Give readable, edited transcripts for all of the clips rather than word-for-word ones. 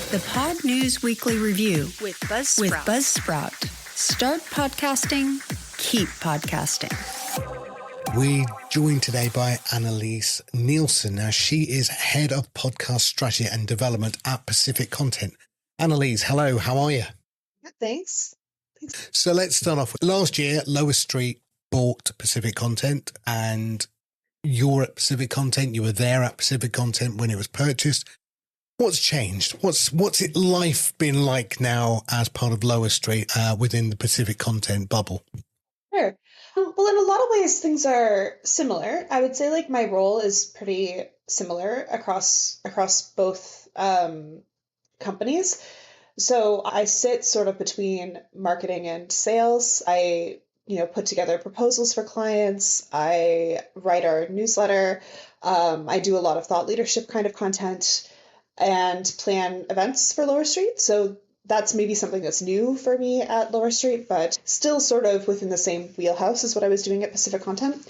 The Pod News Weekly Review with Buzzsprout. Start podcasting, keep podcasting. We're joined today by Annalise Nielsen. Now, she is Head of Podcast Strategy and Development at Pacific Content. Annalise, hello, how are you? Yeah, thanks. So let's start off with last year, Lower Street bought Pacific Content, and you're at Pacific Content. You were there at Pacific Content when it was purchased. What's changed? What's it life been like now as part of Lower Street within the Pacific Content bubble? Sure. Well, in a lot of ways, things are similar. I would say my role is pretty similar across both companies. So I sit sort of between marketing and sales. I put together proposals for clients. I write our newsletter. I do a lot of thought leadership kind of content and plan events for Lower Street. So that's maybe something that's new for me at Lower Street, but still sort of within the same wheelhouse as what I was doing at Pacific Content.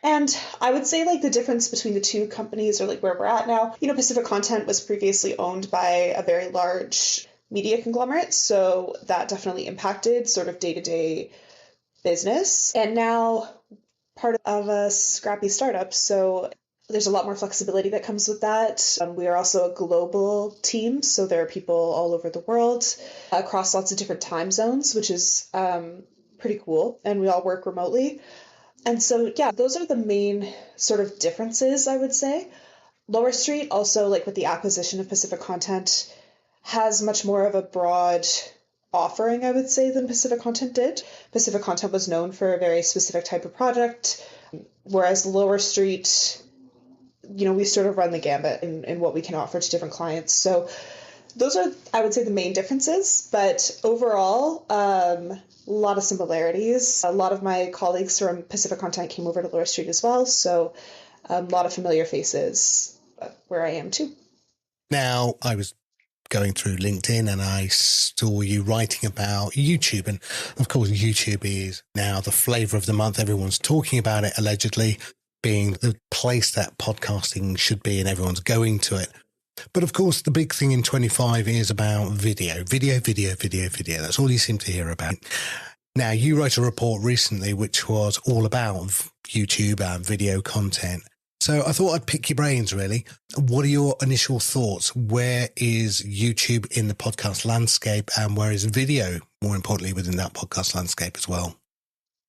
And I would say the difference between the two companies, or where we're at now, Pacific Content was previously owned by a very large media conglomerate. So that definitely impacted sort of day-to-day business. And now part of a scrappy startup. So there's a lot more flexibility that comes with that. We are also a global team, so there are people all over the world across lots of different time zones, which is pretty cool. And we all work remotely. And so, yeah, those are the main sort of differences, I would say. Lower Street also, with the acquisition of Pacific Content, has much more of a broad offering, I would say, than Pacific Content did. Pacific Content was known for a very specific type of project, whereas Lower Street, we sort of run the gambit in what we can offer to different clients. So those are, I would say, the main differences. But overall, a lot of similarities. A lot of my colleagues from Pacific Content came over to Lower Street as well. So a lot of familiar faces where I am too. Now, I was going through LinkedIn and I saw you writing about YouTube. And of course, YouTube is now the flavor of the month. Everyone's talking about it, allegedly being the place that podcasting should be, and everyone's going to it. But of course, the big thing in 25 is about video. That's all you seem to hear about. Now, you wrote a report recently which was all about YouTube and video content. So I thought I'd pick your brains, really. What are your initial thoughts? Where is YouTube in the podcast landscape, and where is video, more importantly, within that podcast landscape as well?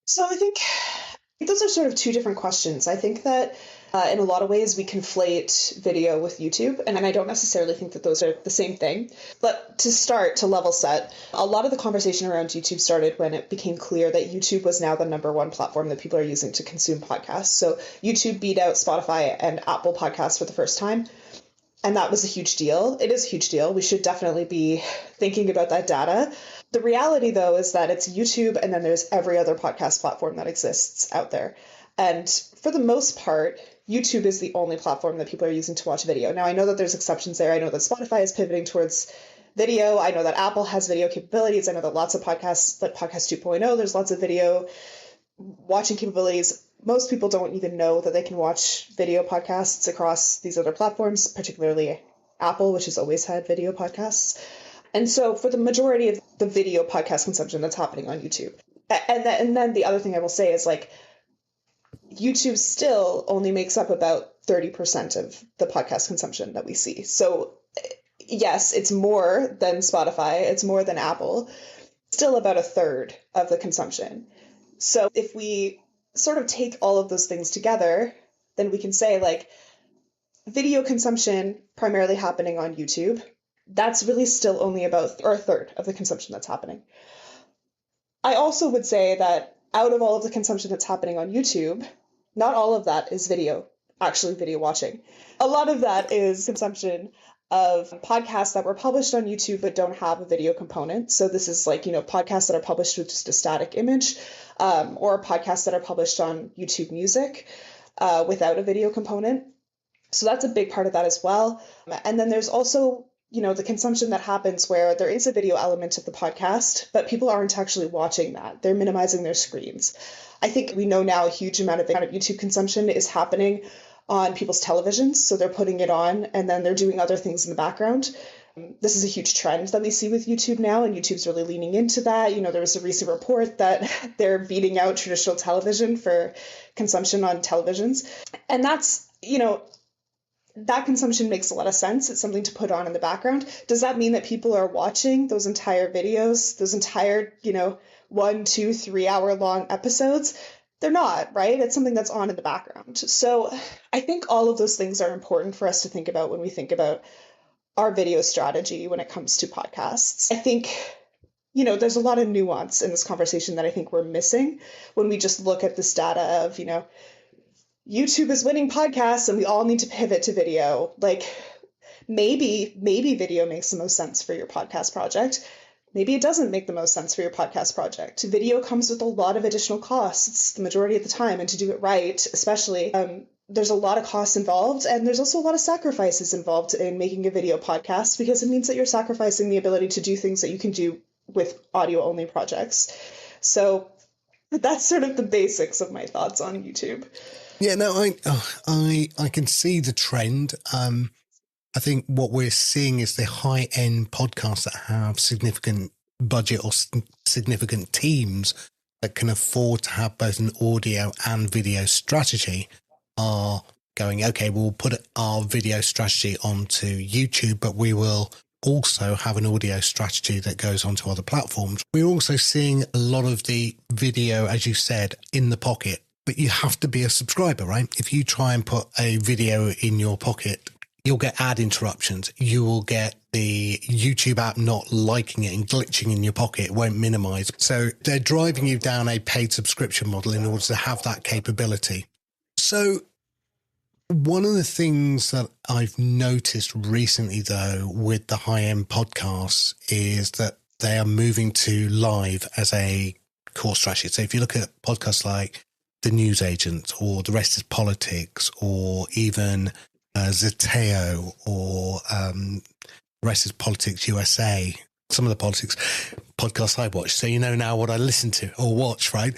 So I think those are sort of two different questions. I think that in a lot of ways we conflate video with YouTube, and I don't necessarily think that those are the same thing. But to level set, a lot of the conversation around YouTube started when it became clear that YouTube was now the number one platform that people are using to consume podcasts. So YouTube beat out Spotify and Apple Podcasts for the first time. And that was a huge deal. It is a huge deal. We should definitely be thinking about that data. The reality, though, is that it's YouTube and then there's every other podcast platform that exists out there. And for the most part, YouTube is the only platform that people are using to watch video. Now, I know that there's exceptions there. I know that Spotify is pivoting towards video. I know that Apple has video capabilities. I know that lots of podcasts, like Podcast 2.0, there's lots of video watching capabilities. Most people don't even know that they can watch video podcasts across these other platforms, particularly Apple, which has always had video podcasts. And so for the majority of the video podcast consumption that's happening on YouTube. And then the other thing I will say is YouTube still only makes up about 30% of the podcast consumption that we see. So yes, it's more than Spotify, it's more than Apple, still about a third of the consumption. So if we sort of take all of those things together, then we can say video consumption primarily happening on YouTube, that's really still only about a third of the consumption that's happening. I also would say that out of all of the consumption that's happening on YouTube, not all of that is actually video watching. A lot of that is consumption of podcasts that were published on YouTube but don't have a video component. So this is podcasts that are published with just a static image, or podcasts that are published on YouTube Music without a video component. So that's a big part of that as well. And then there's also the consumption that happens where there is a video element of the podcast, but people aren't actually watching that. They're minimizing their screens. I think we know now a huge amount of YouTube consumption is happening on people's televisions. So they're putting it on and then they're doing other things in the background. This is a huge trend that we see with YouTube now, and YouTube's really leaning into that. There was a recent report that they're beating out traditional television for consumption on televisions. And that's, that consumption makes a lot of sense. It's something to put on in the background. Does that mean that people are watching those entire videos, those entire, 1, 2, 3 hour long episodes? They're not, right? It's something that's on in the background. So I think all of those things are important for us to think about when we think about our video strategy when it comes to podcasts. I think, there's a lot of nuance in this conversation that I think we're missing when we just look at this data of, YouTube is winning podcasts and we all need to pivot to video. Like maybe video makes the most sense for your podcast project. Maybe it doesn't make the most sense for your podcast project. Video comes with a lot of additional costs the majority of the time. And to do it right, especially, there's a lot of costs involved. And there's also a lot of sacrifices involved in making a video podcast, because it means that you're sacrificing the ability to do things that you can do with audio only projects. So that's sort of the basics of my thoughts on YouTube. Yeah, no, I can see the trend. I think what we're seeing is the high-end podcasts that have significant budget or significant teams that can afford to have both an audio and video strategy are going, okay, we'll put our video strategy onto YouTube, but we will also have an audio strategy that goes onto other platforms. We're also seeing a lot of the video, as you said, in the pocket, but you have to be a subscriber, right? If you try and put a video in your pocket, you'll get ad interruptions. You will get the YouTube app not liking it and glitching in your pocket. It won't minimize. So they're driving you down a paid subscription model in order to have that capability. So one of the things that I've noticed recently, though, with the high-end podcasts is that they are moving to live as a core strategy. So if you look at podcasts like The News Agent or The Rest is Politics or even Zeteo or Rest is Politics USA, some of the politics podcasts I watch. So you know now what I listen to or watch, right?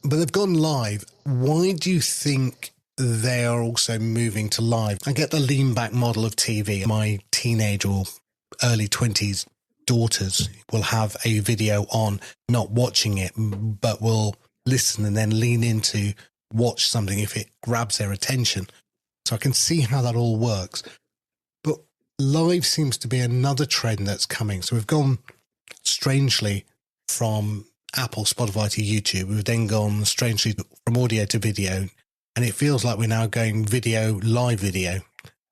But they've gone live. Why do you think they are also moving to live? I get the lean back model of TV. My teenage or early 20s daughters will have a video on, not watching it, but will listen and then lean into watch something if it grabs their attention. So I can see how that all works. But live seems to be another trend that's coming. So we've gone strangely from Apple, Spotify to YouTube. We've then gone strangely from audio to video. And it feels like we're now going video, live video.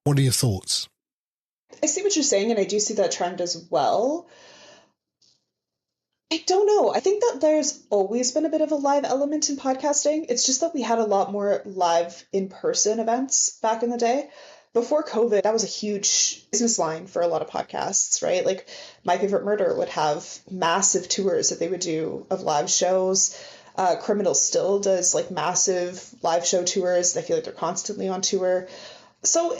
What are your thoughts? I see what you're saying, and I do see that trend as well. I don't know. I think that there's always been a bit of a live element in podcasting. It's just that we had a lot more live in-person events back in the day. Before COVID, that was a huge business line for a lot of podcasts, right? Like My Favorite Murder would have massive tours that they would do of live shows. Criminal still does like massive live show tours. I feel like they're constantly on tour. So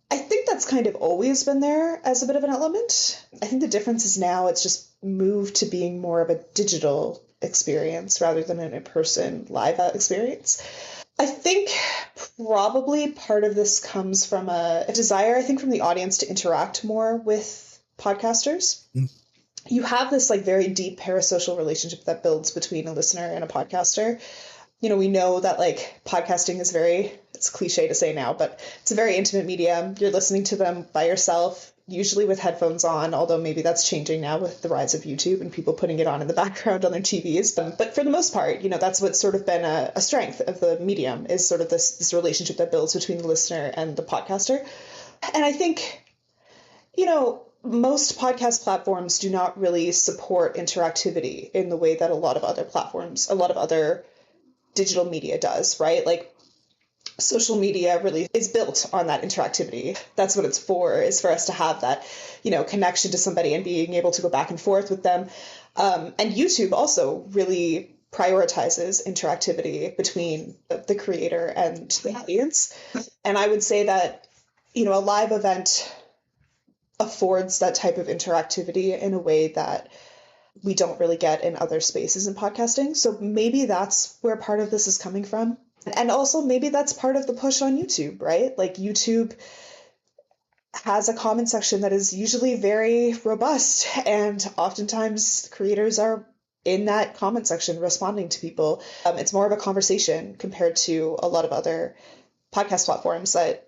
I think that's kind of always been there as a bit of an element. I think the difference is now it's just moved to being more of a digital experience rather than an in-person live experience. I think probably part of this comes from a desire, I think, from the audience to interact more with podcasters. You have this like very deep parasocial relationship that builds between a listener and a podcaster. We know that like podcasting is it's cliche to say now, but it's a very intimate medium. You're listening to them by yourself, usually with headphones on, although maybe that's changing now with the rise of YouTube and people putting it on in the background on their TVs. But for the most part, that's what's sort of been a strength of the medium, is sort of this relationship that builds between the listener and the podcaster. And I think, most podcast platforms do not really support interactivity in the way that a lot of other digital media does, right? Like social media really is built on that interactivity. That's what it's for, is for us to have that, connection to somebody and being able to go back and forth with them. And YouTube also really prioritizes interactivity between the creator and the audience. And I would say that, a live event affords that type of interactivity in a way that we don't really get in other spaces in podcasting. So maybe that's where part of this is coming from. And also maybe that's part of the push on YouTube, right? Like YouTube has a comment section that is usually very robust, and oftentimes creators are in that comment section responding to people. It's more of a conversation compared to a lot of other podcast platforms that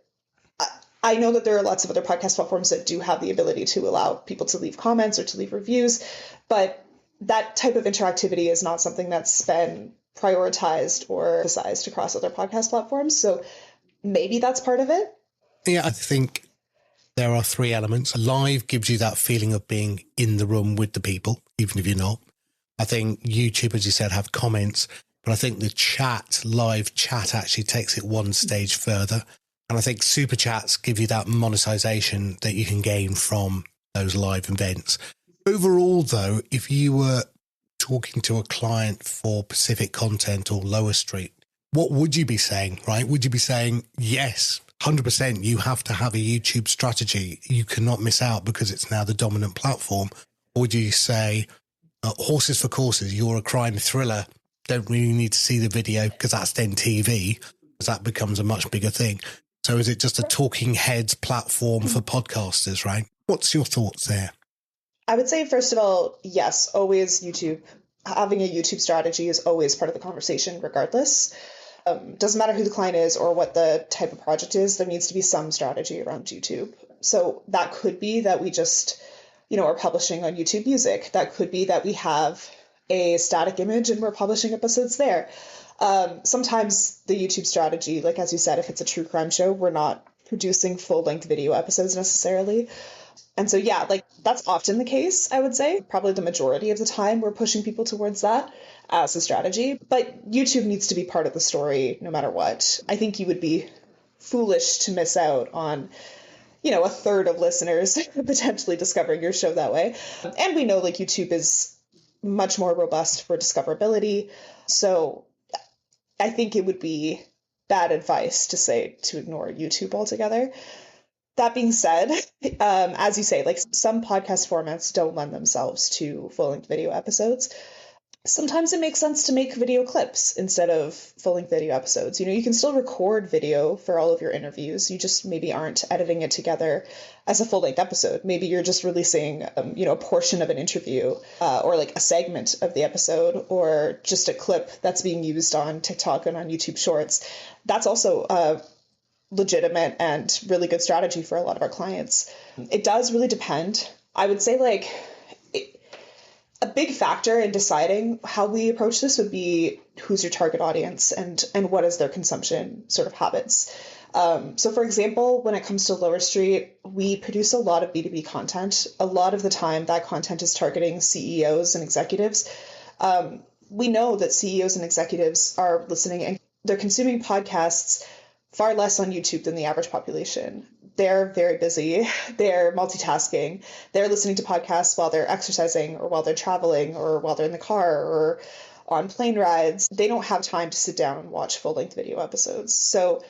I know that there are lots of other podcast platforms that do have the ability to allow people to leave comments or to leave reviews, but that type of interactivity is not something that's been prioritized or emphasized across other podcast platforms. So maybe that's part of it. Yeah, I think there are three elements. Live gives you that feeling of being in the room with the people, even if you're not. I think YouTube, as you said, have comments, but I think the live chat actually takes it one stage further. And I think super chats give you that monetization that you can gain from those live events. Overall, though, if you were talking to a client for Pacific Content or Lower Street, what would you be saying, right? Would you be saying, yes, 100%, you have to have a YouTube strategy. You cannot miss out because it's now the dominant platform. Or would you say, horses for courses, you're a crime thriller, don't really need to see the video because that's then TV, because that becomes a much bigger thing. So is it just a talking heads platform for podcasters, right? What's your thoughts there? I would say, first of all, yes, always YouTube. Having a YouTube strategy is always part of the conversation, regardless. Doesn't matter who the client is or what the type of project is, there needs to be some strategy around YouTube. So that could be that we just, are publishing on YouTube Music. That could be that we have a static image and we're publishing episodes there. Sometimes the YouTube strategy, like as you said, if it's a true crime show, we're not producing full-length video episodes necessarily. And so, yeah, that's often the case, I would say. Probably the majority of the time we're pushing people towards that as a strategy. But YouTube needs to be part of the story no matter what. I think you would be foolish to miss out on, a third of listeners potentially discovering your show that way. And we know YouTube is much more robust for discoverability. So I think it would be bad advice to say to ignore YouTube altogether. That being said, as you say, some podcast formats don't lend themselves to full-length video episodes. Sometimes it makes sense to make video clips instead of full-length video episodes. You can still record video for all of your interviews. You just maybe aren't editing it together as a full-length episode. Maybe you're just releasing, a portion of an interview or a segment of the episode, or just a clip that's being used on TikTok and on YouTube Shorts. That's also a legitimate and really good strategy for a lot of our clients. It does really depend. I would say a big factor in deciding how we approach this would be who's your target audience and what is their consumption sort of habits. So for example, when it comes to Lower Street, we produce a lot of B2B content. A lot of the time that content is targeting CEOs and executives. We know that CEOs and executives are listening and they're consuming podcasts far less on YouTube than the average population. They're very busy. They're multitasking. They're listening to podcasts while they're exercising or while they're traveling or while they're in the car or on plane rides. They don't have time to sit down and watch full-length video episodes. So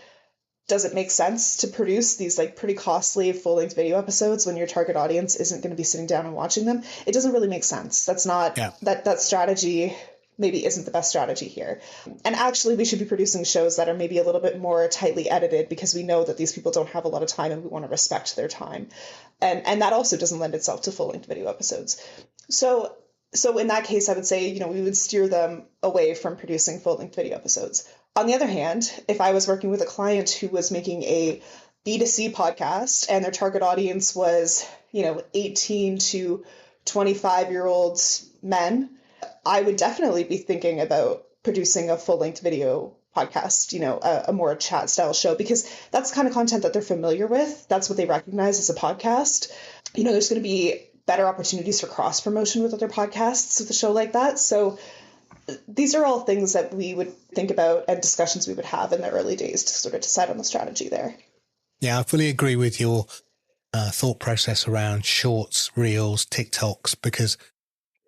does it make sense to produce these pretty costly full-length video episodes when your target audience isn't going to be sitting down and watching them? It doesn't really make sense. That's not that strategy maybe isn't the best strategy here. And actually, we should be producing shows that are maybe a little bit more tightly edited because we know that these people don't have a lot of time and we want to respect their time. And that also doesn't lend itself to full-length video episodes. So in that case, I would say, we would steer them away from producing full-length video episodes. On the other hand, if I was working with a client who was making a B2C podcast and their target audience was, 18 to 25-year-old men, I would definitely be thinking about producing a full-length video podcast, a more chat style show, because that's the kind of content that they're familiar with. That's what they recognize as a podcast. There's going to be better opportunities for cross promotion with other podcasts with a show like that. So these are all things that we would think about and discussions we would have in the early days to sort of decide on the strategy there. Yeah, I fully agree with your thought process around shorts, reels, TikToks, because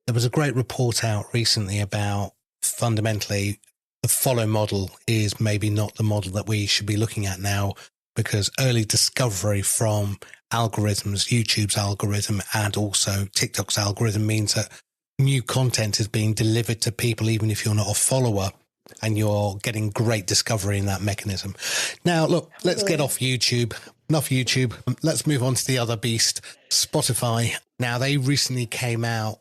there was a great report out recently about fundamentally the follow model is maybe not the model that we should be looking at now, because early discovery from algorithms, YouTube's algorithm and also TikTok's algorithm means that new content is being delivered to people, even if you're not a follower, and you're getting great discovery in that mechanism. Now, look, let's get off YouTube. enough YouTube. Let's move on to the other beast, Spotify. Now, they recently came out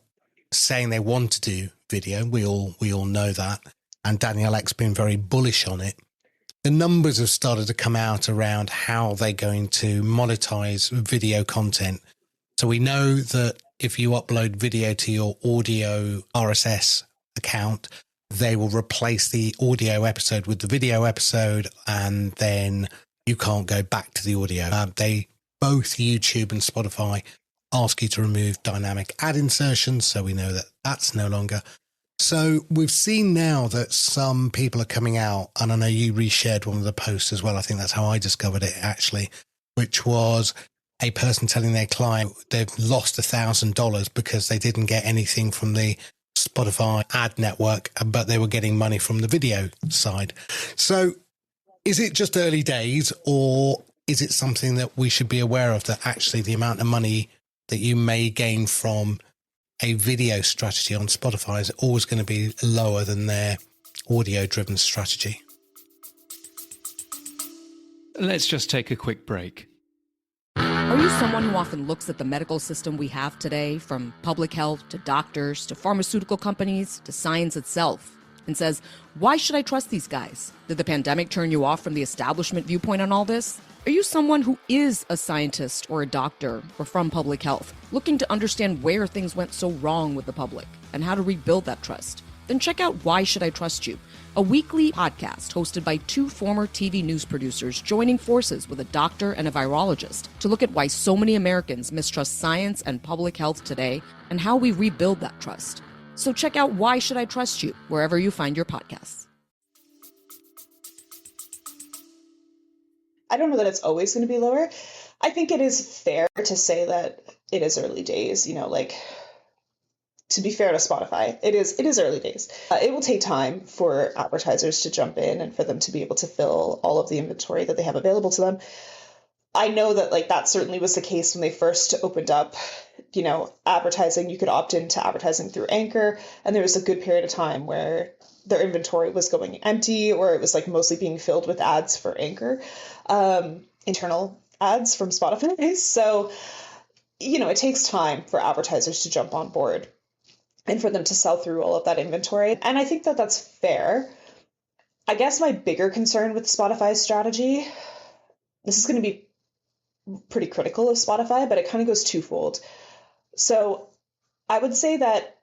saying they want to do video. We all know that. And Daniel Ek's been very bullish on it. The numbers have started to come out around how they're going to monetize video content. So we know that if you upload video to your audio RSS account, they will replace the audio episode with the video episode, and then you can't go back to the audio. They both, YouTube and Spotify, ask you to remove dynamic ad insertions, so we know that that's no longer. So we've seen now that some people are coming out, and I know you reshared one of the posts as well. I think that's how I discovered it, actually, which was a person telling their client they've lost $1,000 because they didn't get anything from the Spotify ad network, but they were getting money from the video side. So is it just early days, or is it something that we should be aware of, that actually the amount of money that you may gain from a video strategy on Spotify is always going to be lower than their audio-driven strategy? Let's just take a quick break. Are you someone who often looks at the medical system we have today, from public health to doctors to pharmaceutical companies to science itself, and says, why should I trust these guys? Did the pandemic turn you off from the establishment viewpoint on all this? Are you someone who is a scientist or a doctor or from public health, looking to understand where things went so wrong with the public and how to rebuild that trust? Then check out Why Should I Trust You, a weekly podcast hosted by two former TV news producers joining forces with a doctor and a virologist to look at why so many Americans mistrust science and public health today and how we rebuild that trust. So check out Why Should I Trust You wherever you find your podcasts. I don't know that it's always going to be lower. I think it is fair to say that it is early days, to be fair to Spotify, it is early days. It will take time for advertisers to jump in and for them to be able to fill all of the inventory that they have available to them. I know that that certainly was the case when they first opened up, advertising. You could opt into advertising through Anchor, and there was a good period of time where their inventory was going empty, or it was mostly being filled with ads for Anchor, internal ads from Spotify. So, it takes time for advertisers to jump on board and for them to sell through all of that inventory. And I think that that's fair. I guess my bigger concern with Spotify's strategy, this is going to be pretty critical of Spotify, but it kind of goes twofold. So I would say that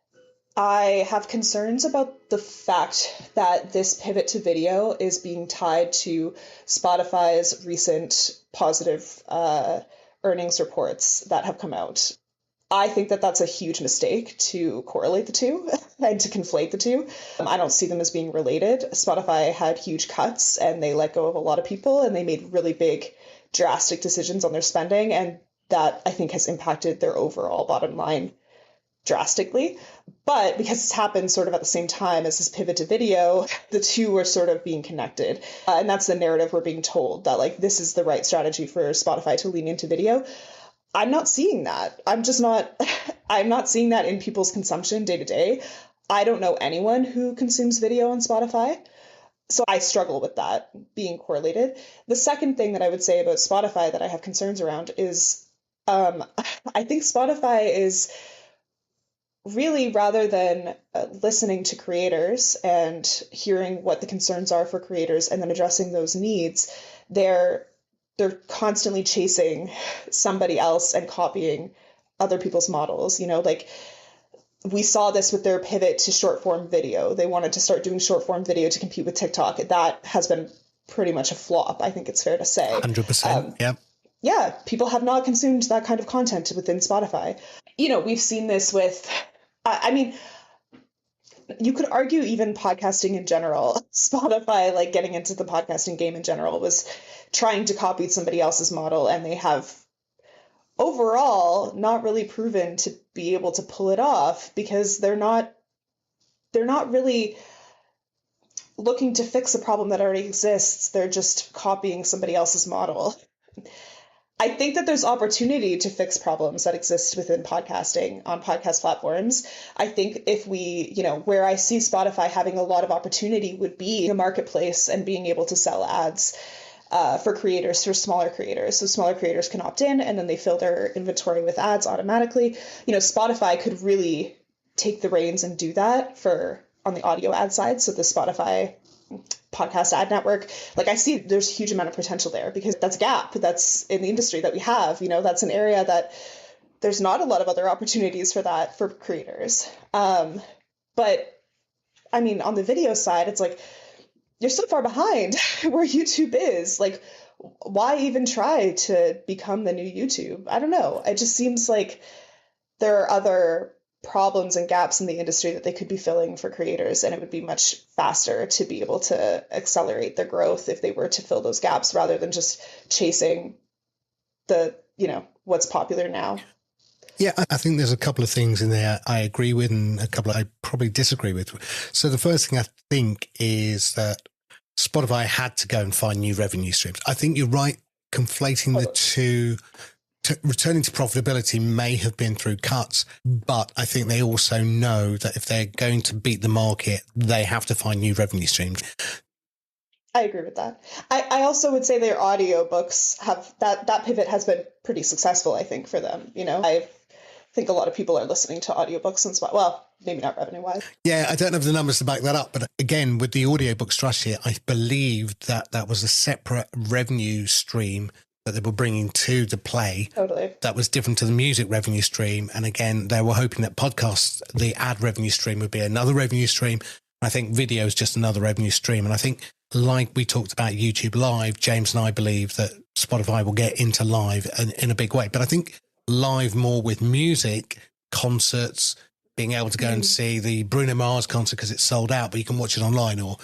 I have concerns about the fact that this pivot to video is being tied to Spotify's recent positive earnings reports that have come out. I think that that's a huge mistake to correlate the two and to conflate the two. I don't see them as being related. Spotify had huge cuts and they let go of a lot of people, and they made really big, drastic decisions on their spending. And that, I think, has impacted their overall bottom line drastically. But because it's happened sort of at the same time as this pivot to video, the two are sort of being connected. And that's the narrative we're being told, that this is the right strategy for Spotify to lean into video. I'm not seeing that. I'm not seeing that in people's consumption day to day. I don't know anyone who consumes video on Spotify. So I struggle with that being correlated. The second thing that I would say about Spotify that I have concerns around is I think Spotify is really, rather than listening to creators and hearing what the concerns are for creators and then addressing those needs, they're constantly chasing somebody else and copying other people's models. We saw this with their pivot to short form video. They wanted to start doing short form video to compete with TikTok. That has been pretty much a flop, I think it's fair to say. 100%. Yeah. Yeah, people have not consumed that kind of content within Spotify. We've seen this with, you could argue even podcasting in general. Spotify, getting into the podcasting game in general, was trying to copy somebody else's model, and they have overall not really proven to be able to pull it off because they're not really looking to fix a problem that already exists. They're just copying somebody else's model. I think that there's opportunity to fix problems that exist within podcasting on podcast platforms. I think if we, where I see Spotify having a lot of opportunity would be the marketplace and being able to sell ads. for creators, for smaller creators. So smaller creators can opt in and then they fill their inventory with ads automatically. Spotify could really take the reins and do that on the audio ad side. So the Spotify podcast ad network, I see there's a huge amount of potential there because that's a gap that's in the industry that we have. That's an area that there's not a lot of other opportunities for that for creators. But I mean, on the video side, it's you're so far behind where YouTube is. Why even try to become the new YouTube? I don't know. It just seems like there are other problems and gaps in the industry that they could be filling for creators, and it would be much faster to be able to accelerate their growth if they were to fill those gaps rather than just chasing the, what's popular now. Yeah, I think there's a couple of things in there I agree with and a couple I probably disagree with. So the first thing I think is that Spotify had to go and find new revenue streams. I think you're right, conflating the two. Returning to profitability may have been through cuts, but I think they also know that if they're going to beat the market, they have to find new revenue streams. I agree with that. I also would say their audiobooks have that pivot has been pretty successful, I think, for them. I think a lot of people are listening to audiobooks and well, maybe not revenue-wise. Yeah, I don't have the numbers to back that up. But again, with the audiobook strategy, I believe that was a separate revenue stream that they were bringing to the play. Totally. That was different to the music revenue stream. And again, they were hoping that podcasts, the ad revenue stream would be another revenue stream. I think video is just another revenue stream. And I think like we talked about YouTube Live, James and I believe that Spotify will get into live in a big way. But I think live more with music, concerts, being able to go and see the Bruno Mars concert because it's sold out, but you can watch it online, or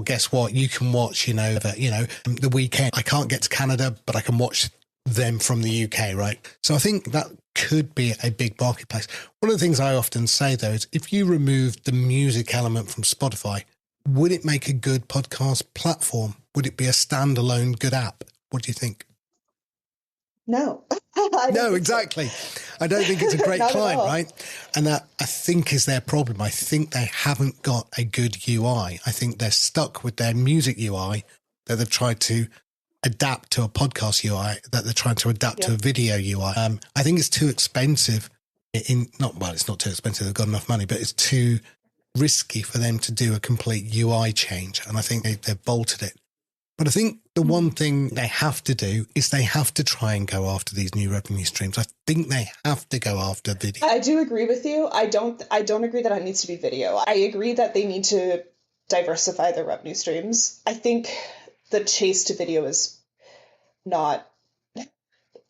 guess what? You can watch, the Weeknd. I can't get to Canada, but I can watch them from the UK, right? So I think that could be a big marketplace. One of the things I often say, though, is if you remove the music element from Spotify, would it make a good podcast platform? Would it be a standalone good app? What do you think? No. No, exactly. I don't think it's a great client, right? And that, I think, is their problem. I think they haven't got a good UI. I think they're stuck with their music UI that they've tried to adapt to a podcast UI, that they're trying to adapt to a video UI. I think it's too expensive. It's not too expensive. They've got enough money, but it's too risky for them to do a complete UI change. And I think they've bolted it. But I think the one thing they have to do is they have to try and go after these new revenue streams. I think they have to go after video. I do agree with you. I don't agree that it needs to be video. I agree that they need to diversify their revenue streams. I think the chase to video is not,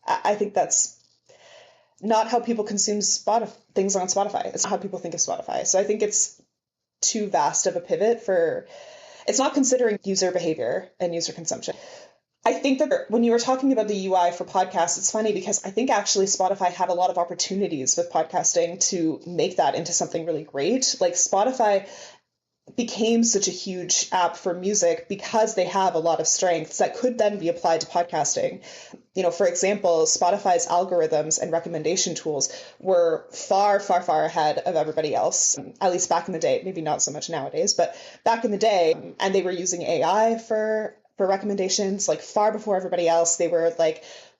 I think that's not how people consume things on Spotify. It's not how people think of Spotify. So I think it's too vast of a pivot it's not considering user behavior and user consumption. I think that when you were talking about the UI for podcasts, it's funny because I think actually Spotify had a lot of opportunities with podcasting to make that into something really great. Spotify became such a huge app for music because they have a lot of strengths that could then be applied to podcasting. For example, Spotify's algorithms and recommendation tools were far, far, far ahead of everybody else, at least back in the day, maybe not so much nowadays, but back in the day, and they were using AI for recommendations, far before everybody else. They were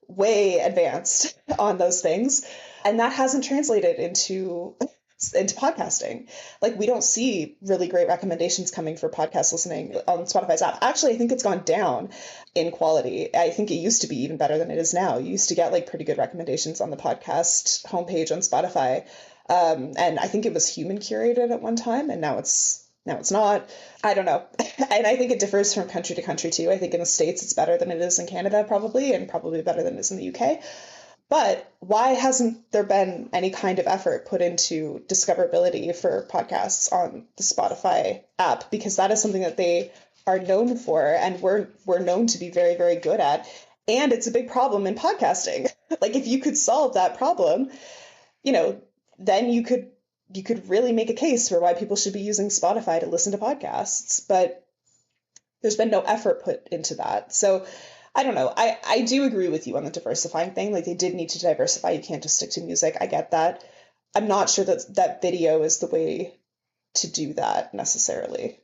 way advanced on those things. And that hasn't translated into podcasting. We don't see really great recommendations coming for podcast listening on Spotify's app. Actually, I think it's gone down in quality. I think it used to be even better than it is now. You used to get pretty good recommendations on the podcast homepage on Spotify. And I think it was human curated at one time, and now it's not. I don't know. And I think it differs from country to country too. I think in the States it's better than it is in Canada probably, and probably better than it is in the UK. But why hasn't there been any kind of effort put into discoverability for podcasts on the Spotify app? Because that is something that they are known for, and we're known to be very, very good at. And it's a big problem in podcasting. If you could solve that problem, then you could really make a case for why people should be using Spotify to listen to podcasts. But there's been no effort put into that. So I don't know. I do agree with you on the diversifying thing. They did need to diversify. You can't just stick to music. I get that. I'm not sure that video is the way to do that necessarily.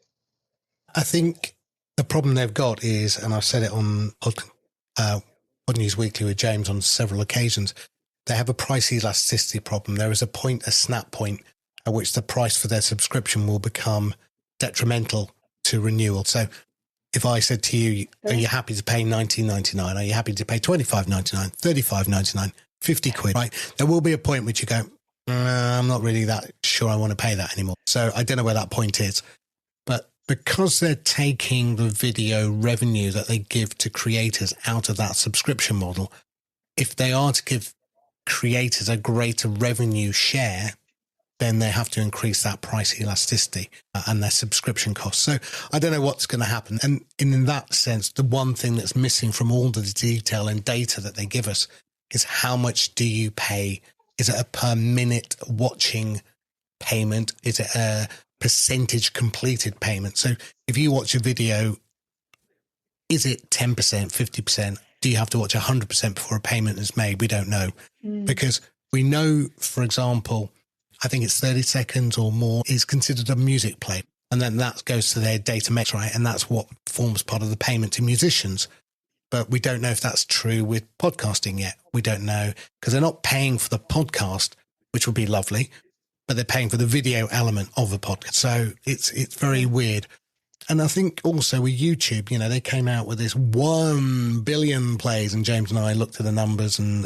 I think The problem they've got is, and I've said it on Pod News Weekly with James on several occasions, they have a price elasticity problem. There is a snap point at which the price for their subscription will become detrimental to renewal. So if I said to you, are you happy to pay $19.99? Are you happy to pay $25.99, $35.99, 50 quid, right? There will be a point which you go, I'm not really that sure I want to pay that anymore. So I don't know where that point is. But because they're taking the video revenue that they give to creators out of that subscription model, if they are to give creators a greater revenue share, then they have to increase that price elasticity and their subscription costs. So I don't know what's going to happen. And in that sense, the one thing that's missing from all the detail and data that they give us is how much do you pay? Is it a per minute watching payment? Is it a percentage completed payment? So if you watch a video, is it 10%, 50%? Do you have to watch 100% before a payment is made? We don't know. Because we know, for example, I think it's 30 seconds or more is considered a music play. And then that goes to their data metric, right? And that's what forms part of the payment to musicians. But we don't know if that's true with podcasting yet. We don't know because they're not paying for the podcast, which would be lovely, but they're paying for the video element of the podcast. So it's very weird. And I think also with YouTube, you know, they came out with this 1 billion plays, and James and I looked at the numbers, and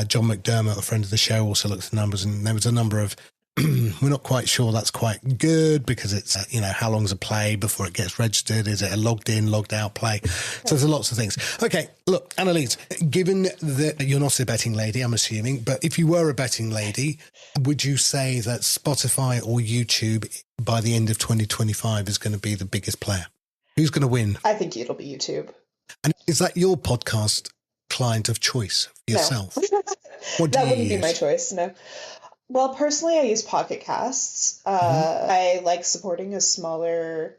John McDermott, a friend of the show, also looked at the numbers, and there was a number of, we're not quite sure that's quite good because it's, you know, how long's a play before it gets registered? Is it a logged in, logged out play? So there's lots of things. Okay, look, Annalise, given that you're not a betting lady, I'm assuming, but if you were a betting lady, would you say that Spotify or YouTube by the end of 2025 is going to be the biggest player? Who's going to win? I think it'll be YouTube. And is that your podcast client of choice for yourself? No. What do That you wouldn't use? be my choice, no. Well, personally, I use Pocket Casts. I like supporting a smaller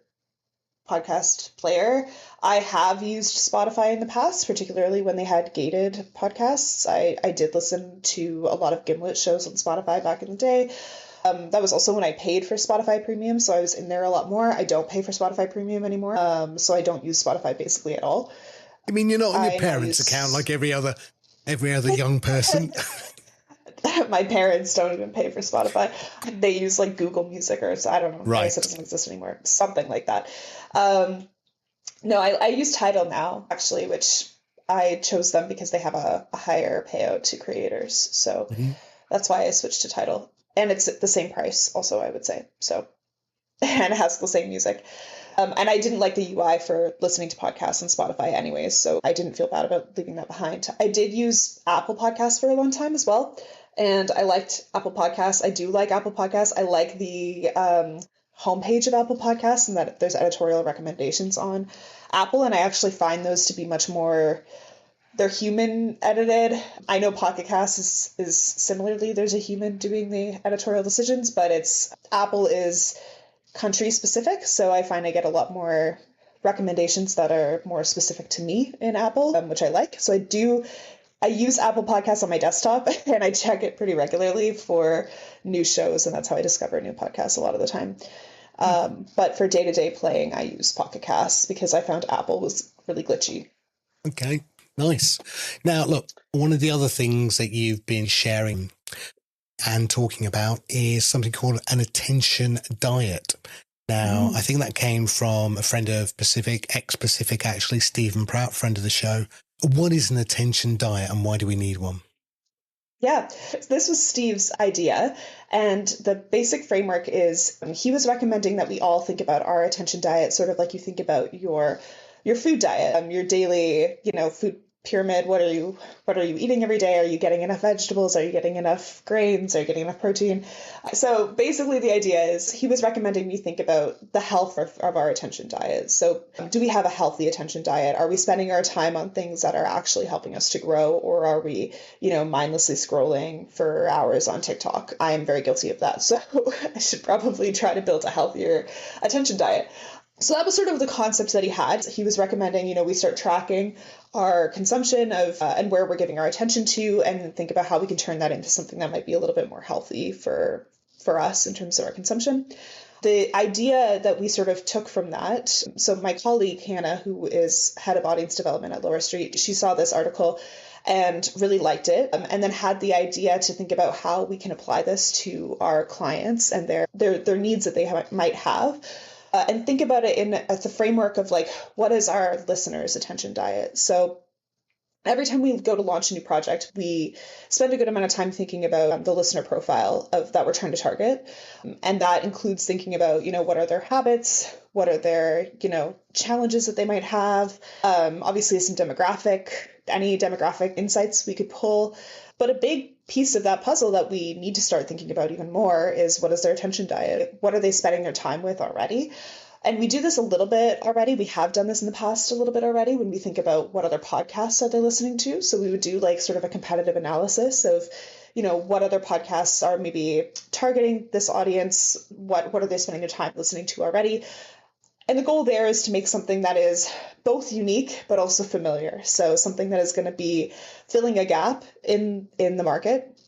podcast player. I have used Spotify in the past, particularly when they had gated podcasts. I did listen to a lot of Gimlet shows on Spotify back in the day. That was also when I paid for Spotify Premium, so I was in there a lot more. I don't pay for Spotify Premium anymore, so I don't use Spotify basically at all. I mean, you're not on your parents' account like every other young person. My parents don't even pay for Spotify. They use like Google Music or I don't know. Right. I guess it doesn't exist anymore. Something like that. No, I use Tidal now, actually, which I chose them because they have a higher payout to creators. So that's why I switched to Tidal. And it's the same price also, I would say. So, and it has the same music. And I didn't like the UI for listening to podcasts on Spotify anyways, so I didn't feel bad about leaving that behind. I did use Apple Podcasts for a long time as well, and I liked Apple Podcasts. I do like Apple Podcasts. I like the homepage of Apple Podcasts and that there's editorial recommendations on Apple, and I actually find those to be much more, they're human edited. I know Pocket Casts is similarly, there's a human doing the editorial decisions, but Apple is country specific, so I find I get a lot more recommendations that are more specific to me in Apple, which I like. So I use Apple Podcasts on my desktop and I check it pretty regularly for new shows, and that's how I discover new podcasts a lot of the time. But for day-to-day playing, I use Pocket Casts because I found Apple was really glitchy. Okay, nice. Now, look, one of the other things that you've been sharing and talking about is something called an attention diet. Now, I think that came from a friend of ex-Pacific actually, Stephen Prout, friend of the show. What is an attention diet and why do we need one? Yeah, this was Steve's idea. And the basic framework is he was recommending that we all think about our attention diet sort of like you think about your food diet, your daily, food pyramid. What are you eating every day? Are you getting enough vegetables? Are you getting enough grains? Are you getting enough protein? So basically the idea is he was recommending we think about the health of our attention diet. So do we have a healthy attention diet? Are we spending our time on things that are actually helping us to grow, or are we, mindlessly scrolling for hours on TikTok? I am very guilty of that. So I should probably try to build a healthier attention diet. So that was sort of the concept that he had. He was recommending, we start tracking our consumption of and where we're giving our attention to, and think about how we can turn that into something that might be a little bit more healthy for us in terms of our consumption. The idea that we sort of took from that, so my colleague Hannah, who is head of audience development at Lower Street, she saw this article and really liked it, and then had the idea to think about how we can apply this to our clients and their needs that they might have. And think about it as a framework of like, what is our listeners' attention diet? So every time we go to launch a new project, we spend a good amount of time thinking about the listener profile that we're trying to target. And that includes thinking about, what are their habits? What are their, challenges that they might have? Obviously, any demographic insights we could pull. But a big piece of that puzzle that we need to start thinking about even more is, what is their attention diet? What are they spending their time with already? And we do this a little bit already. We have done this in the past a little bit already when we think about what other podcasts are they listening to. So we would do like sort of a competitive analysis of, what other podcasts are maybe targeting this audience? What are they spending their time listening to already? And the goal there is to make something that is both unique, but also familiar. So something that is going to be filling a gap in the market.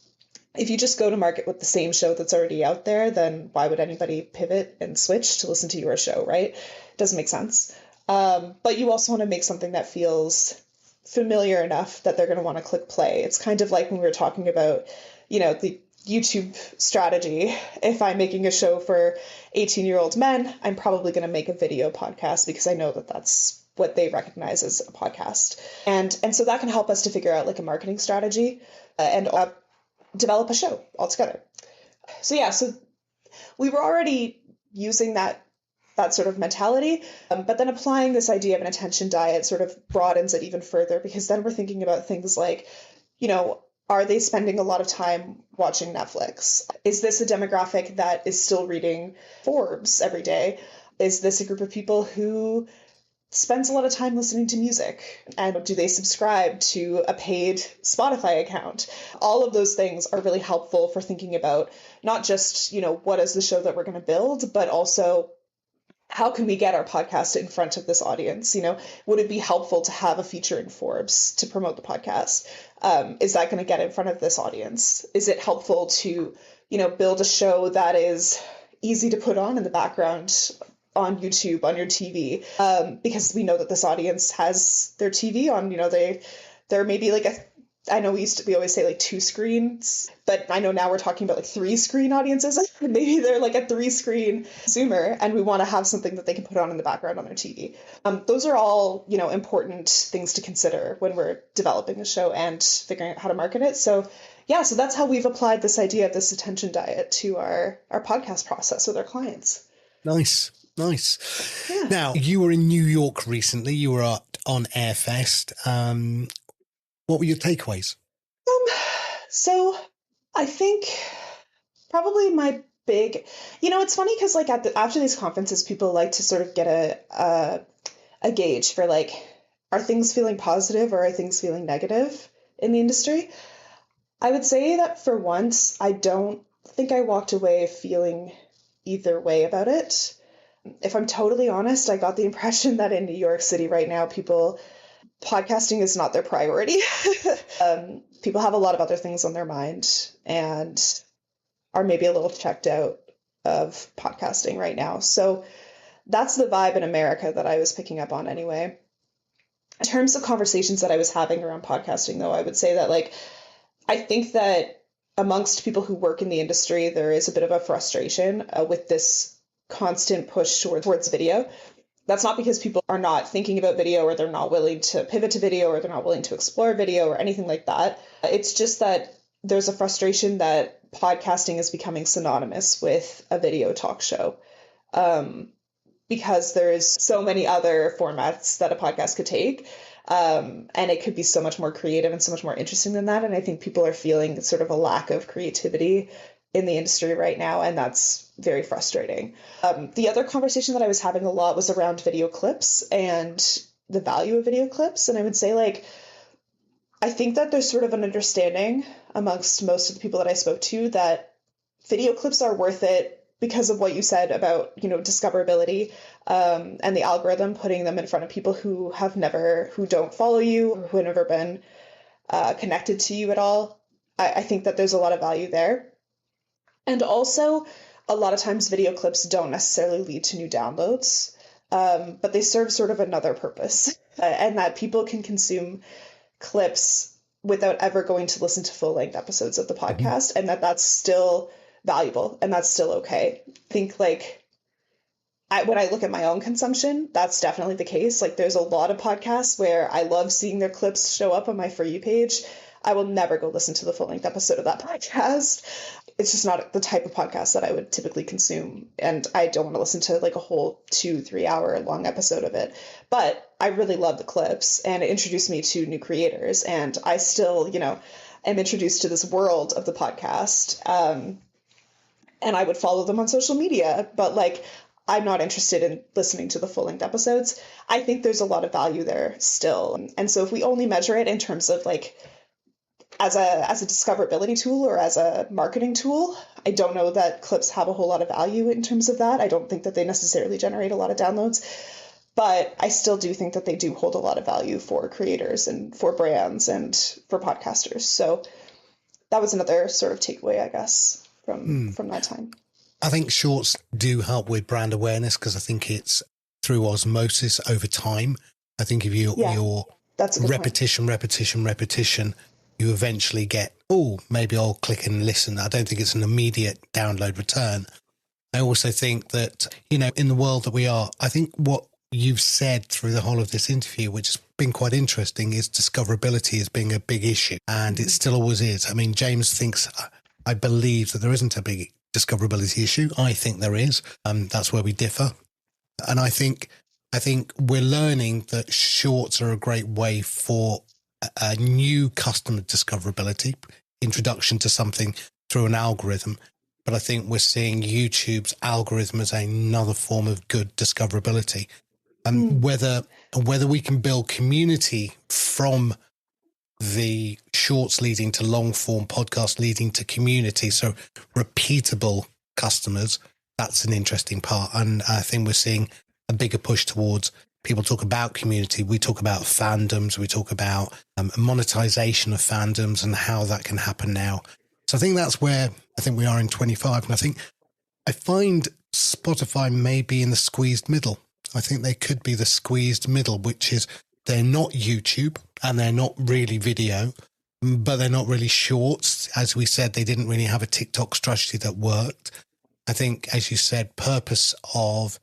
If you just go to market with the same show that's already out there, then why would anybody pivot and switch to listen to your show, right? It doesn't make sense. But you also want to make something that feels familiar enough that they're going to want to click play. It's kind of like when we were talking about, the YouTube strategy. If I'm making a show for 18-year-old men, I'm probably going to make a video podcast because I know that that's what they recognize as a podcast. And so that can help us to figure out like a marketing strategy and develop a show altogether. So we were already using that sort of mentality, but then applying this idea of an attention diet sort of broadens it even further, because then we're thinking about things like, are they spending a lot of time watching Netflix? Is this a demographic that is still reading Forbes every day? Is this a group of people who spends a lot of time listening to music? And do they subscribe to a paid Spotify account? All of those things are really helpful for thinking about not just, what is the show that we're going to build, but also how can we get our podcast in front of this audience? Would it be helpful to have a feature in Forbes to promote the podcast? Is that going to get in front of this audience? Is it helpful to, build a show that is easy to put on in the background on YouTube, on your TV, because we know that this audience has their TV on, they're maybe like I know we always say like 2 screens, but I know now we're talking about like 3 screen audiences. Maybe they're like a 3 screen consumer and we want to have something that they can put on in the background on their TV. Those are all, important things to consider when we're developing a show and figuring out how to market it. So that's how we've applied this idea of this attention diet to our podcast process with our clients. Nice. Yeah. Now, you were in New York recently. You were on Airfest. What were your takeaways? So I think probably my big, it's funny because like after these conferences, people like to sort of get a gauge for like, are things feeling positive or are things feeling negative in the industry? I would say that for once, I don't think I walked away feeling either way about it. If I'm totally honest, I got the impression that in New York City right now, podcasting is not their priority. People have a lot of other things on their mind and are maybe a little checked out of podcasting right now. So that's the vibe in America that I was picking up on anyway. In terms of conversations that I was having around podcasting, though, I would say that I think that amongst people who work in the industry, there is a bit of a frustration with this constant push towards video. That's not because people are not thinking about video or they're not willing to pivot to video or they're not willing to explore video or anything like that. It's just that there's a frustration that podcasting is becoming synonymous with a video talk show because there's so many other formats that a podcast could take. And it could be so much more creative and so much more interesting than that. And I think people are feeling sort of a lack of creativity in the industry right now, and that's very frustrating. The other conversation that I was having a lot was around video clips and the value of video clips. And I would say I think that there's sort of an understanding amongst most of the people that I spoke to that video clips are worth it because of what you said about, discoverability and the algorithm putting them in front of people who don't follow you or who have never been connected to you at all. I think that there's a lot of value there. And also, a lot of times video clips don't necessarily lead to new downloads, but they serve sort of another purpose, and that people can consume clips without ever going to listen to full-length episodes of the podcast, and that's still valuable and that's still okay. I think like when I look at my own consumption, that's definitely the case. Like there's a lot of podcasts where I love seeing their clips show up on my For You page. I will never go listen to the full-length episode of that podcast. It's just not the type of podcast that I would typically consume. And I don't want to listen to like a whole 2-3 hour long episode of it. But I really love the clips, and it introduced me to new creators. And I still, am introduced to this world of the podcast. And I would follow them on social media. But like, I'm not interested in listening to the full-length episodes. I think there's a lot of value there still. And so if we only measure it in terms of like, as a discoverability tool or as a marketing tool, I don't know that clips have a whole lot of value in terms of that. I don't think that they necessarily generate a lot of downloads, but I still do think that they do hold a lot of value for creators and for brands and for podcasters. So that was another sort of takeaway, I guess, from that time. I think shorts do help with brand awareness because I think it's through osmosis over time. I think if you're repetition, you eventually get, maybe I'll click and listen. I don't think it's an immediate download return. I also think that, in the world that we are, I think what you've said through the whole of this interview, which has been quite interesting, is discoverability as being a big issue. And it still always is. I mean, James thinks, I believe that there isn't a big discoverability issue. I think there is. That's where we differ. And I think we're learning that shorts are a great way for a new customer discoverability, introduction to something through an algorithm. But I think we're seeing YouTube's algorithm as another form of good discoverability. And whether we can build community from the shorts leading to long form podcast leading to community, so repeatable customers, that's an interesting part. And I think we're seeing a bigger push towards people talk about community. We talk about fandoms. We talk about monetization of fandoms and how that can happen now. So I think that's where I think we are in 25. And I find Spotify may be in the squeezed middle. I think they could be the squeezed middle, which is they're not YouTube and they're not really video, but they're not really shorts. As we said, they didn't really have a TikTok strategy that worked. I think, as you said, purpose of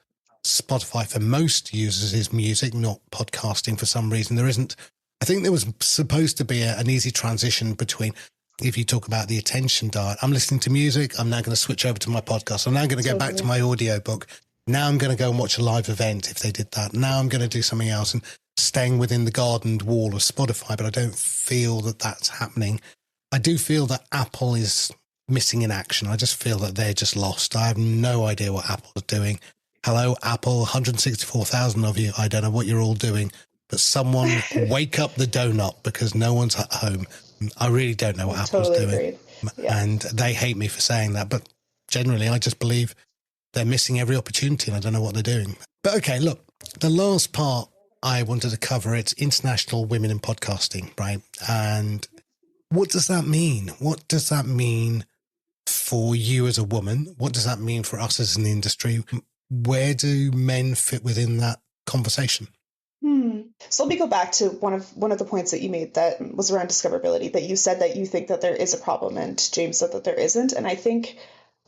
Spotify for most users is music, not podcasting for some reason. There isn't. I think there was supposed to be an easy transition between, if you talk about the attention diet, I'm listening to music, I'm now going to switch over to my podcast. I'm now going to go back to my audiobook. Now I'm going to go and watch a live event if they did that. Now I'm going to do something else and staying within the gardened wall of Spotify, but I don't feel that that's happening. I do feel that Apple is missing in action. I just feel that they're just lost. I have no idea what Apple is doing. Hello, Apple, 164,000 of you. I don't know what you're all doing, but someone wake up the donut because no one's at home. I really don't know what Apple's doing. Yeah. And they hate me for saying that, but generally I just believe they're missing every opportunity and I don't know what they're doing. But okay, look, the last part I wanted to cover, it's International Women in Podcasting, right? And what does that mean? What does that mean for you as a woman? What does that mean for us as an industry? Where do men fit within that conversation? So let me go back to one of the points that you made that was around discoverability, that you said that you think that there is a problem and James said that there isn't. And I think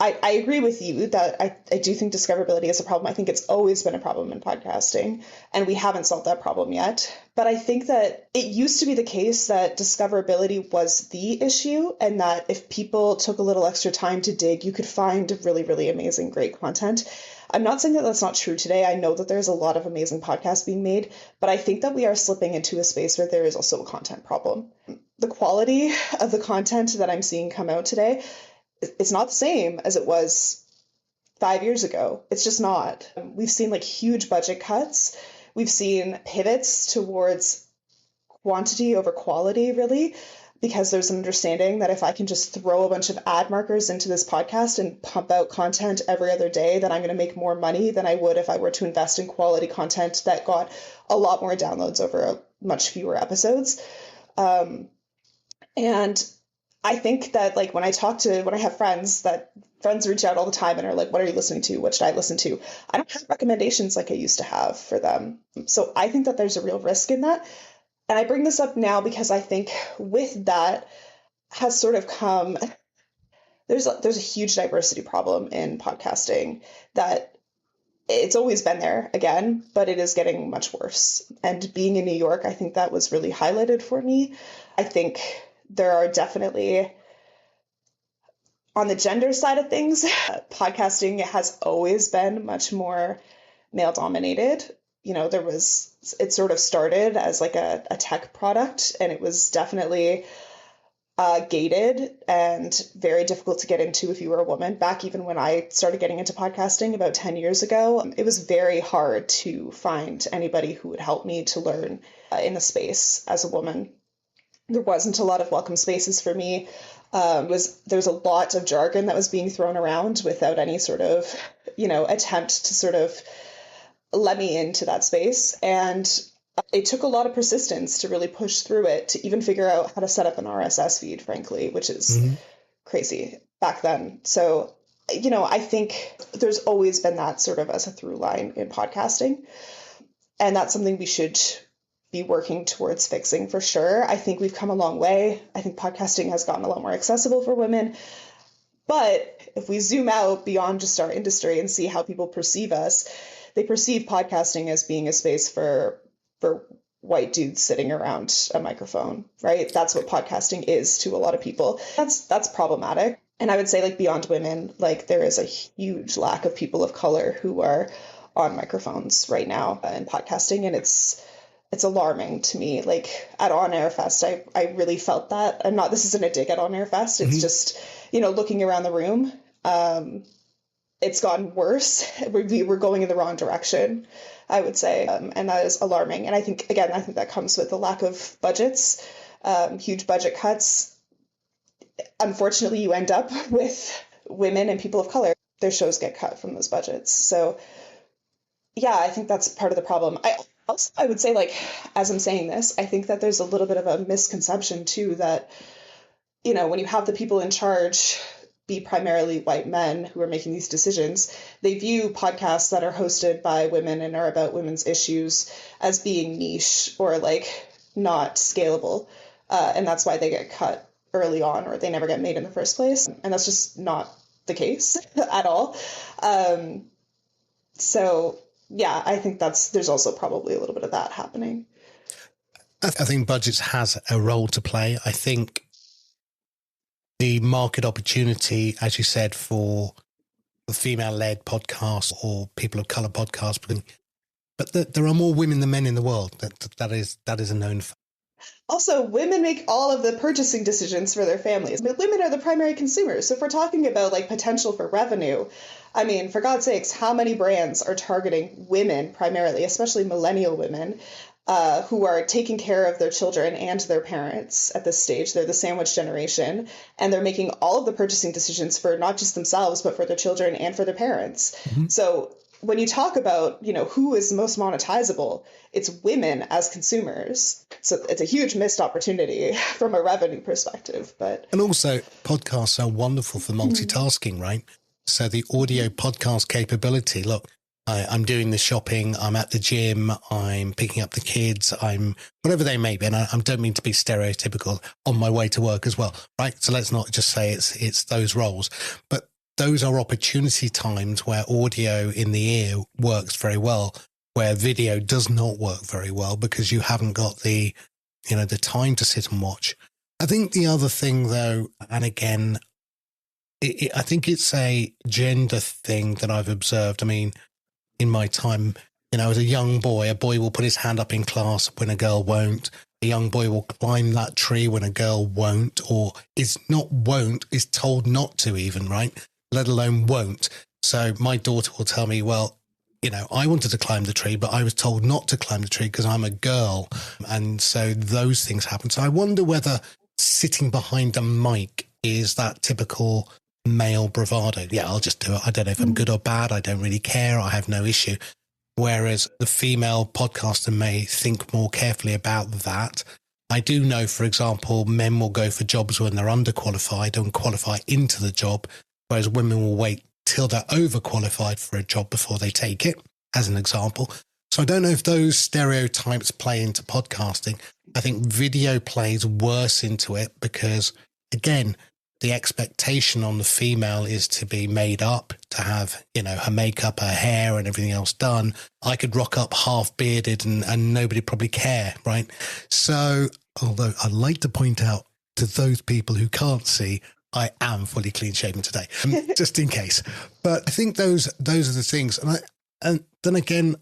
I agree with you that I do think discoverability is a problem. I think it's always been a problem in podcasting and we haven't solved that problem yet. But I think that it used to be the case that discoverability was the issue and that if people took a little extra time to dig, you could find really, really amazing, great content. I'm not saying that that's not true today. I know that there's a lot of amazing podcasts being made, but I think that we are slipping into a space where there is also a content problem. The quality of the content that I'm seeing come out today, it's not the same as it was 5 years ago. It's just not. We've seen like huge budget cuts. We've seen pivots towards quantity over quality, really, because there's an understanding that if I can just throw a bunch of ad markers into this podcast and pump out content every other day, then I'm going to make more money than I would if I were to invest in quality content that got a lot more downloads over much fewer episodes. And I think that like when I have friends reach out all the time and are like, what are you listening to? What should I listen to? I don't have recommendations like I used to have for them. So I think that there's a real risk in that. And I bring this up now because I think with that has sort of come, there's a huge diversity problem in podcasting that it's always been there again, but it is getting much worse. And being in New York, I think that was really highlighted for me. I think there are definitely, on the gender side of things, podcasting has always been much more male dominated. You know, it sort of started as like a tech product, and it was definitely gated and very difficult to get into if you were a woman. Back even when I started getting into podcasting about 10 years ago, it was very hard to find anybody who would help me to learn in the space as a woman. There wasn't a lot of welcome spaces for me. There was a lot of jargon that was being thrown around without any sort of, attempt to sort of let me into that space. And it took a lot of persistence to really push through it, to even figure out how to set up an RSS feed, frankly, which is crazy back then. So, I think there's always been that sort of as a through line in podcasting. And that's something we should be working towards fixing for sure. I think we've come a long way. I think podcasting has gotten a lot more accessible for women. But if we zoom out beyond just our industry and see how people perceive us, they perceive podcasting as being a space for white dudes sitting around a microphone, right? That's what podcasting is to a lot of people. That's problematic. And I would say, like, beyond women, like, there is a huge lack of people of color who are on microphones right now in podcasting, and it's alarming to me. Like, at On Air Fest, I really felt that. This isn't a dig at On Air Fest. It's just, looking around the room, it's gotten worse. We're going in the wrong direction, I would say. And that is alarming. And I think that comes with the lack of budgets, huge budget cuts. Unfortunately, you end up with women and people of color. Their shows get cut from those budgets. So yeah, I think that's part of the problem. I would say, like, as I'm saying this, I think that there's a little bit of a misconception too, that, when you have the people in charge be primarily white men who are making these decisions, they view podcasts that are hosted by women and are about women's issues as being niche or like not scalable. And that's why they get cut early on, or they never get made in the first place. And that's just not the case at all. So yeah, I think there's also probably a little bit of that happening. I think budgets has a role to play. I think the market opportunity, as you said, for the female-led podcast or people of color podcast, but there are more women than men in the world. That is a known fact. Also, women make all of the purchasing decisions for their families, but women are the primary consumers. So if we're talking about like potential for revenue, I mean, for God's sakes, how many brands are targeting women primarily, especially millennial women, who are taking care of their children and their parents at this stage? They're the sandwich generation, and they're making all of the purchasing decisions for not just themselves, but for their children and for their parents. Mm-hmm. So when you talk about, who is most monetizable, it's women as consumers. So it's a huge missed opportunity from a revenue perspective. And also, podcasts are wonderful for multitasking, right? So the audio podcast capability, look, I'm doing the shopping, I'm at the gym, I'm picking up the kids, I'm whatever they may be. And I don't mean to be stereotypical, on my way to work as well, right? So let's not just say it's those roles, but those are opportunity times where audio in the ear works very well, where video does not work very well because you haven't got the time to sit and watch. I think the other thing though, and again, I think it's a gender thing that I've observed. I mean, in my time, as a young boy, a boy will put his hand up in class when a girl won't. A young boy will climb that tree when a girl won't, or is told not to even, right? Let alone won't. So my daughter will tell me, well, I wanted to climb the tree, but I was told not to climb the tree because I'm a girl. And so those things happen. So I wonder whether sitting behind a mic is that typical male bravado. Yeah, I'll just do it. I don't know if I'm good or bad. I don't really care. I have no issue. Whereas the female podcaster may think more carefully about that I do know, for example, men will go for jobs when they're underqualified and qualify into the job, whereas women will wait till they're overqualified for a job before they take it, as an example. So I don't know if those stereotypes play into podcasting. I think video plays worse into it because, again, the expectation on the female is to be made up, to have, her makeup, her hair and everything else done. I could rock up half bearded and nobody probably care, right? So, although I'd like to point out to those people who can't see, I am fully clean shaven today, just in case. But I think those are the things. And then again,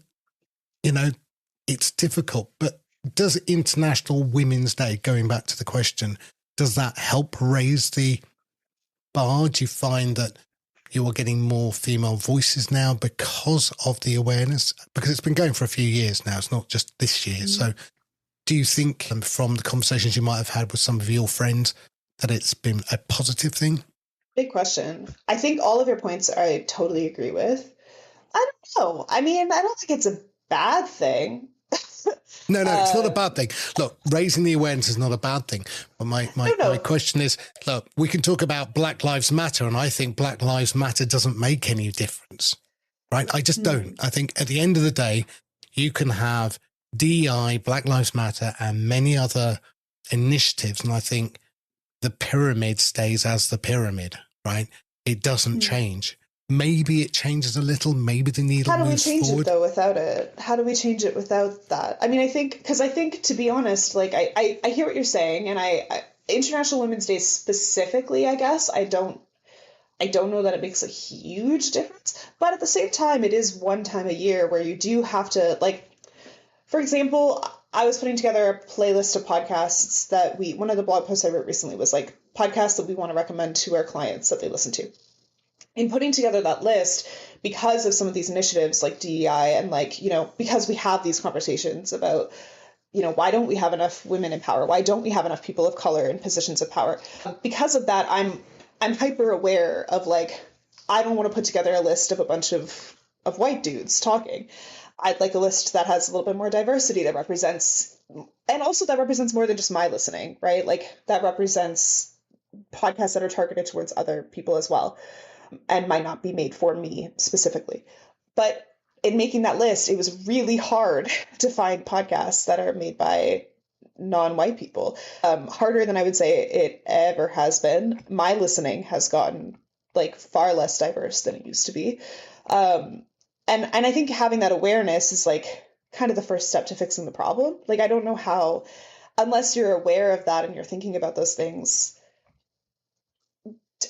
it's difficult, but does International Women's Day, going back to the question, does that help raise the bar? Do you find that you are getting more female voices now because of the awareness? Because it's been going for a few years now. It's not just this year. So do you think from the conversations you might have had with some of your friends that it's been a positive thing? Big question. I think all of your points I totally agree with. I don't know. I mean, I don't think it's a bad thing. No, it's not a bad thing. Look, raising the awareness is not a bad thing. But my question is, look, we can talk about Black Lives Matter, and I think Black Lives Matter doesn't make any difference, right? I just don't. I think at the end of the day, you can have DEI, Black Lives Matter, and many other initiatives, and I think the pyramid stays as the pyramid, right? It doesn't change. Maybe it changes a little. Maybe the needle moves forward. How do we change it, though, without it? How do we change it without that? I mean, I think, to be honest, like, I hear what you're saying, and International Women's Day specifically, I guess, I don't know that it makes a huge difference. But at the same time, it is one time a year where you do have to, like, for example, I was putting together a playlist of podcasts that one of the blog posts I wrote recently was, like, podcasts that we want to recommend to our clients that they listen to. In putting together that list, because of some of these initiatives like DEI and because we have these conversations about, why don't we have enough women in power? Why don't we have enough people of color in positions of power? Because of that, I'm hyper aware of I don't want to put together a list of a bunch of white dudes talking. I'd like a list that has a little bit more diversity that represents more than just my listening, right? Like that represents podcasts that are targeted towards other people as well. And might not be made for me specifically. But in making that list, it was really hard to find podcasts that are made by non-white people. Harder than I would say it ever has been. My listening has gotten far less diverse than it used to be. And I think having that awareness is kind of the first step to fixing the problem. I don't know how, unless you're aware of that and you're thinking about those things,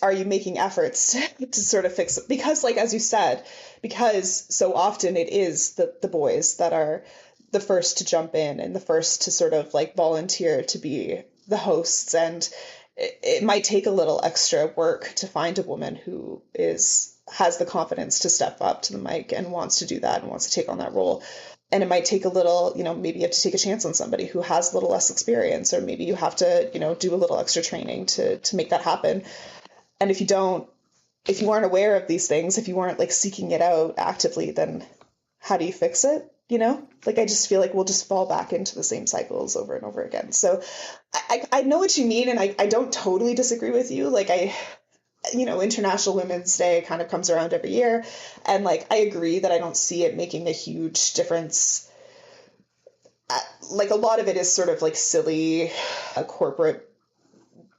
are you making efforts to sort of fix it? Because as you said, because so often it is the boys that are the first to jump in and the first to sort of volunteer to be the hosts. And it might take a little extra work to find a woman who has the confidence to step up to the mic and wants to do that and wants to take on that role. And it might take a little, maybe you have to take a chance on somebody who has a little less experience, or maybe you have to, do a little extra training to make that happen. And if you aren't aware of these things, if you aren't seeking it out actively, then how do you fix it? I just feel we'll just fall back into the same cycles over and over again. So I know what you mean. And I don't totally disagree with you. International Women's Day kind of comes around every year. And I agree that I don't see it making a huge difference. A lot of it is sort of silly corporate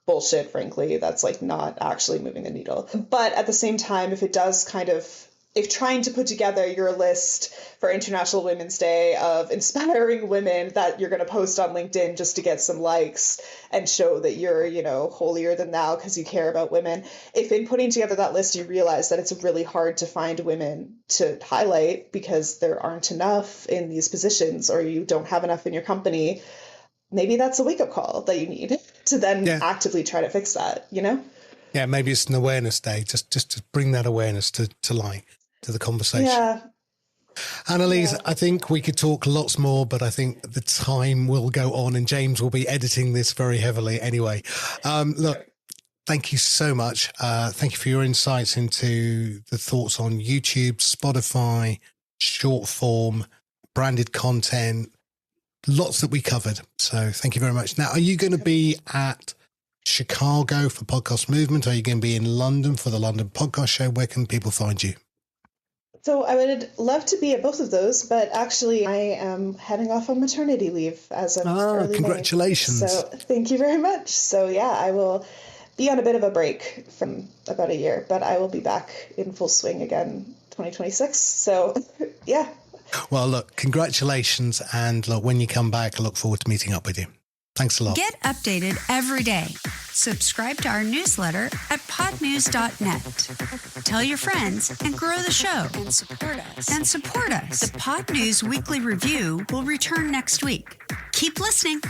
bullshit, frankly, that's not actually moving the needle. But at the same time, if it does if trying to put together your list for International Women's Day of inspiring women that you're going to post on LinkedIn just to get some likes and show that you're, holier than thou because you care about women, if in putting together that list, you realize that it's really hard to find women to highlight because there aren't enough in these positions, or you don't have enough in your company, maybe that's a wake-up call that you need to then actively try to fix that, Yeah, maybe it's an awareness day, just to bring that awareness to light, to the conversation. Yeah. Annalise, I think we could talk lots more, but I think the time will go on and James will be editing this very heavily anyway. Look, thank you so much. Thank you for your insights into the thoughts on YouTube, Spotify, short form, branded content, lots that we covered. So thank you very much. Now, are you going to be at Chicago for Podcast Movement? Are you going to be in London for the London Podcast Show? Where can people find you? So I would love to be at both of those, but actually I am heading off on maternity leave as of early congratulations. May. So thank you very much. So yeah, I will be on a bit of a break from about a year, but I will be back in full swing again 2026. So yeah. Well, look, congratulations. And look, when you come back, I look forward to meeting up with you. Thanks a lot. Get updated every day. Subscribe to our newsletter at podnews.net. Tell your friends and grow the show. And support us. The Pod News Weekly Review will return next week. Keep listening.